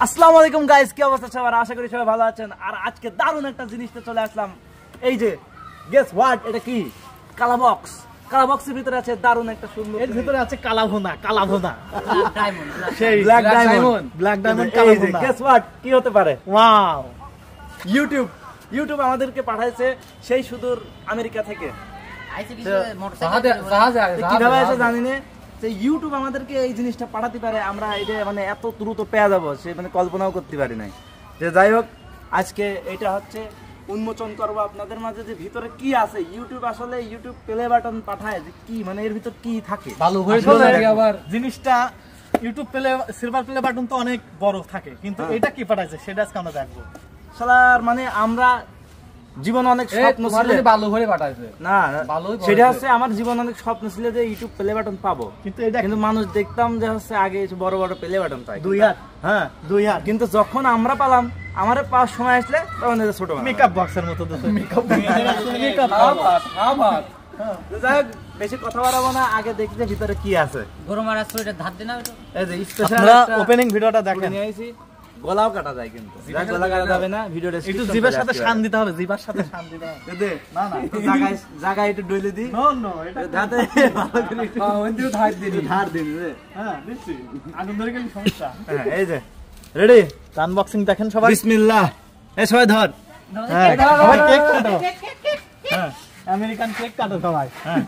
আসসালামু আলাইকুম গাইস, কি অবস্থা সবার? আশা করি সবাই ভালো আছেন। আর আজকে দারুণ একটা জিনিসটা চলে আসলাম। এই যে গেস হোয়াট, এটা কি? কালা বক্স। কালা বক্সের ভিতরে আছে দারুণ একটা সুন্দর, এর ভিতরে আছে কালা ভুনা ব্ল্যাক ডায়মন্ড, সেই ব্ল্যাক ডায়মন্ড কালা ভুনা। গেস হোয়াট, কি হতে পারে? ওয়াও, ইউটিউব আমাদেরকে পাঠাইছে সেই সুদূর আমেরিকা থেকে। কিভাবে এসে জানি না, যে ইউটিউব আমাদেরকে এই জিনিসটা পাঠাতে পারে, আমরা এটা মানে এত দ্রুত পেয়ে যাবো সে মানে কল্পনাও করতে পারি নাই। যে যাই হোক, আজকে এটা হচ্ছে উন্মোচন করবো আপনাদের মাঝে যে ভিতরে কি আছে। ইউটিউব আসলে ইউটিউব প্লে বাটন পাঠায় যে কি, মানে এর ভিতর কি থাকে ভালো হয়ে আবার জিনিসটা। YouTube play silver play button তো অনেক বড় থাকে, কিন্তু এটা কি পাঠাইছে সেটা আজকে আমরা দেখবো। শালার মানে আমরা জীবন অনেক স্বপ্ন ছিল, ভালো করে পাঠাইছে না, সেটা হচ্ছে আমার জীবন অনেক স্বপ্ন ছিল যে ইউটিউব প্লে বাটন পাবো, কিন্তু মানুষ দেখতাম যে হচ্ছে আগে বড় বড় প্লে বাটন পাই 2 হাত, হ্যাঁ 2 হাত, কিন্তু যখন আমরা পালাম আমারে পাওয়ার সময় আসলে তখন এটা ছোট মেকআপ বক্সের মতো। বেশি কথা বাড়াবো না, আগে দেখি যে ভিতরে কি আছে। ওপেনিং ভিডিওটা দেখে নিয়ে আইছি। গলাও কাটা যায়, কিন্তু গলা কাটা যাবে না। ভিডিওটা একটু জিভের সাথে শান দিতে হবে, জিভার সাথে শান দিতে হবে। দে না না, জায়গায় একটু ডইলে দি। নো নো, এটা ধাতে ভালো করে একটু ওইদিকে ধার দিন রে। হ্যাঁ দিছি, আগুন ধরে গেলে সমস্যা। হ্যাঁ এই যে রেডি, আনবক্সিং দেখেন সবাই। বিসমিল্লাহ। এই সবাই ধর, হ্যাঁ সবাই কেক কাটো। হ্যাঁ আমেরিকান কেক কাটো সবাই। হ্যাঁ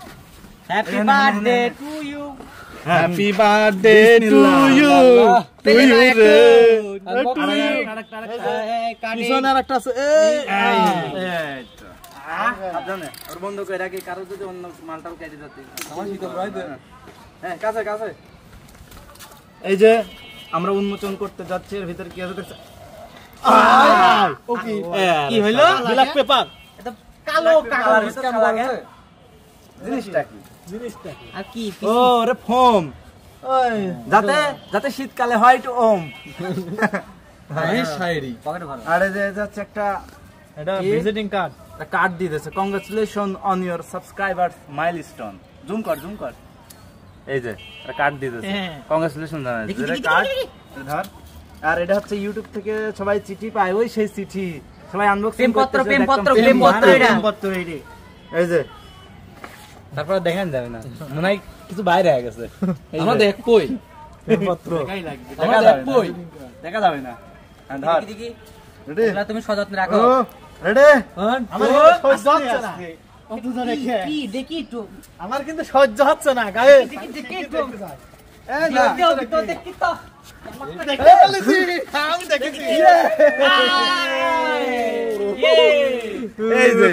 happy birthday to you, happy birthday to you, to you রে। পিছনে আরেকটা আছে, এই সাবধানে ওর বন্ধ করে রাখি, কারো যদি অন্য মালটাল কেটে যেতে। হ্যাঁ কাছে কাছে। এই যে আমরা উন্মোচন করতে যাচ্ছি, এর ভিতরে কি আছে দেখছ? কি হইলো? Black pepper. এটা কালো কাগজ কেমন লাগে? জিনিসটা কি? আর কি? ও রে ফোম, ওই যাতে যাতে শীতকালে হয় একটু ওম। এই শায়রি পকেটে ভরা। আরে যে যাচ্ছে একটা, এটা ভিজিটিং কার্ড, একটা কার্ড দিয়ে দিয়েছে। Congratulation on your subscribers milestone. Zoom কর। এই যে একটা কার্ড দিয়ে দিয়েছে, কংগ্রাচুলেশন জানাই। এটা কার্ড ধর। আর এটা হচ্ছে ইউটিউব থেকে সবাই চিঠি পায়, ওই সেই চিঠি সবাই আনবক্সিং করতেছে। প্রেমপত্র এই যে, তারপর দেখেন যাবে না, মনে হয় কিছু বাইরে হয়ে গেছে। আমরা দেখ কই প্রেমপত্র দেখাই লাগবে, দেখা যাবে না। ধর রেডি, এগুলা তুমি সযত্নে রাখো। রেডি, আমার সহ্য হচ্ছে না কত ধরে কি দেখি একটু, আমার কিন্তু সহ্য হচ্ছে না গায়ে। দেখি একটু, এই না তো দেখি তো, দেখে ফেলেছি আমি, দেখেছি। এই যে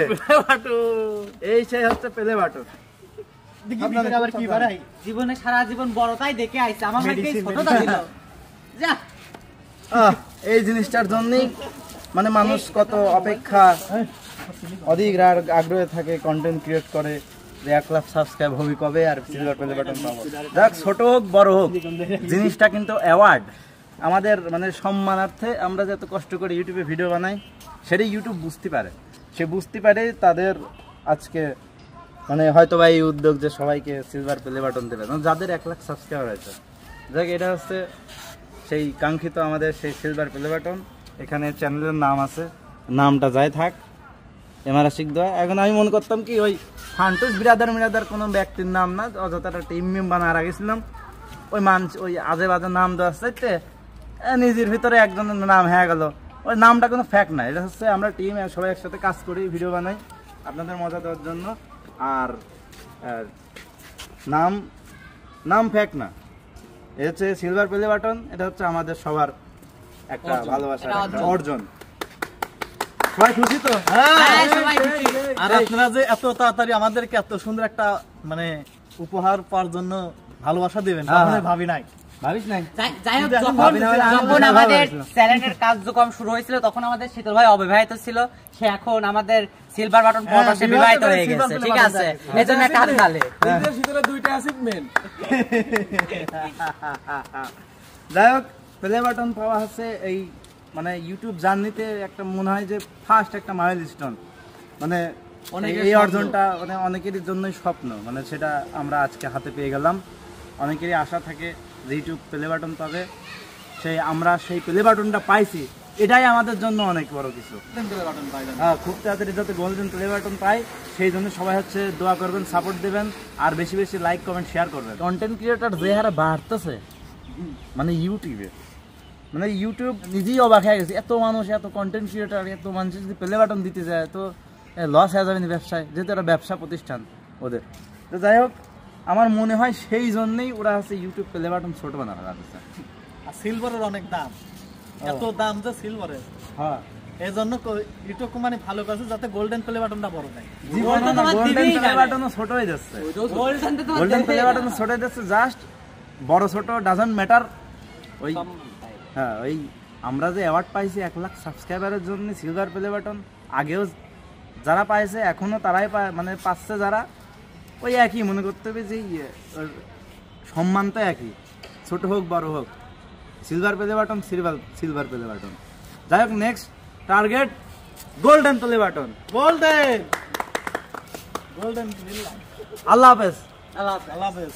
এই সেই হচ্ছে প্লে বাটন। আবার কি বাড়াই জীবনে সারা জীবন বড়টাই দেখে আইছে, আমার ভাইকে ছোটটা দিল যা। এই জিনিসটার জন্যই মানে মানুষ কত অপেক্ষা, অধিক আগ্রহে থাকে, কন্টেন্ট ক্রিয়েট করে যে 1 লাখ সাবস্ক্রাইব হবে কবে আর সিলভার প্লে বাটন পাবো। যাক ছোট হোক বড় হোক, জিনিসটা কিন্তু অ্যাওয়ার্ড আমাদের মানে সম্মানার্থে। আমরা যত কষ্ট করে ইউটিউবে ভিডিও বানাই সেটাই ইউটিউব বুঝতে পারে, সে বুঝতে পারে তাদের আজকে মানে হয়তো বা এই উদ্যোগ যে সবাইকে সিলভার প্লে বাটন দেবে, যাদের 1 লাখ সাবস্ক্রাইবার আছে। যাক এটা হচ্ছে সেই কাঙ্ক্ষিত আমাদের সেই সিলভার প্লে বাটন। এখানে চ্যানেলের নাম আছে, নামটা যাই থাক, এমআরা শিখ দেওয়া। এখন আমি মনে করতাম কি ওই ফান্টুস বিরাদার কোনো ব্যক্তির নাম না, অযথা একটা টিম মেম বানার আগেছিলাম। ওই মানুষ ওই আজে বাজে নাম দেওয়ার চাইতে নিজের ভিতরে একজনের নাম হয়ে গেল। ওই নামটা কোনো ফ্যাক্ট না, এটা হচ্ছে আমরা টিম সবাই একসাথে কাজ করি, ভিডিও বানাই আপনাদের মজা দেওয়ার জন্য। আর নাম ফ্যাক্ট না, এটা হচ্ছে সিলভার প্লে বাটন। এটা হচ্ছে আমাদের সবার একটা ভালোবাসার অর্জন। সবাই খুশি তো? আর আপনারা যে এত তাড়াতাড়ি আমাদেরকে এত সুন্দর একটা মানে উপহার পাওয়ার জন্য ভালোবাসা দিবেন ভাবি নাই, ভাবিস নাই। যাই হোক, যখন আমাদের চ্যানেলের কার্যক্রম শুরু হয়েছিল তখন আমাদের শীতল ভাই অবিবাহিত ছিল, সে এখন আমাদের সিলভার বাটন পাওয়ার সে বিবাহিত হয়ে গেছে, ঠিক আছে? এজন্য কাজ নালে শীতলের 2টা অ্যাচিভমেন্ট। যাই হোক, প্লে বাটন পাওয়া হচ্ছে এই মানে ইউটিউব জার্নিতে একটা মনে হয় যে ফার্স্ট একটা মাইলস্টোন। মানে এই অর্জনটা মানে অনেকেরই জন্যই স্বপ্ন, মানে সেটা আমরা আজকে হাতে পেয়ে গেলাম। অনেকেরই আশা থাকে যে ইউটিউব প্লে বাটন পাবে, সেই আমরা সেই প্লে বাটনটা পাইছি, এটাই আমাদের জন্য অনেক বড় কিছু। হ্যাঁ, খুব তাড়াতাড়ি যাতে গোল্ডেন প্লে বাটন পাই সেই জন্য সবাই হচ্ছে দোয়া করবেন, সাপোর্ট দেবেন, আর বেশি বেশি লাইক কমেন্ট শেয়ার করবেন। কন্টেন্ট ক্রিয়েটর যে হারে বাড়তেছে মানে ইউটিউবে, মানে ইউটিউব নিজেই অবাক হয়ে গেছে, এত মানুষ, এত কন্টেন্ট ক্রিয়েটর, এত মানুষ যদি প্লে বাটন দিতে যায় তো লস হয়ে যাবে না ব্যবসায়, যেহেতু একটা ব্যবসা প্রতিষ্ঠান ওদের। তো যাই হোক, আমার মনে হয় সেই জন্যই ওরা হচ্ছে ইউটিউব প্লে বাটন ছোট বানানো যাচ্ছে। আর সিলভারের অনেক দাম, এত দাম যে সিলভারের, হ্যাঁ এই জন্য ইউটিউব কোম্পানি ভালো করছে যাতে গোল্ডেন প্লে বাটনটা বড় দেয়। গোল্ডেন প্লে বাটনও ছোট হয়ে যাচ্ছে, গোল্ডেন প্লে বাটন ছোট হয়ে যাচ্ছে, জাস্ট বড় ছোট ডাজন্ট ম্যাটার। ওই হ্যাঁ, ওই আমরা যে অ্যাওয়ার্ড পাইছি 1 লাখ সাবস্ক্রাইবারের জন্য সিলভার প্লে বাটন, আগেও যারা পাইছে এখনো তারাই মানে পাচ্ছে যারা, ওই একই মনে করতে হবে যে সম্মান তো একই, ছোট হোক বড় হোক, silver play button silver play button. যাই হোক, next target golden play button, golden. আল্লাহ হাফেজ। আল্লাহ হাফেজ।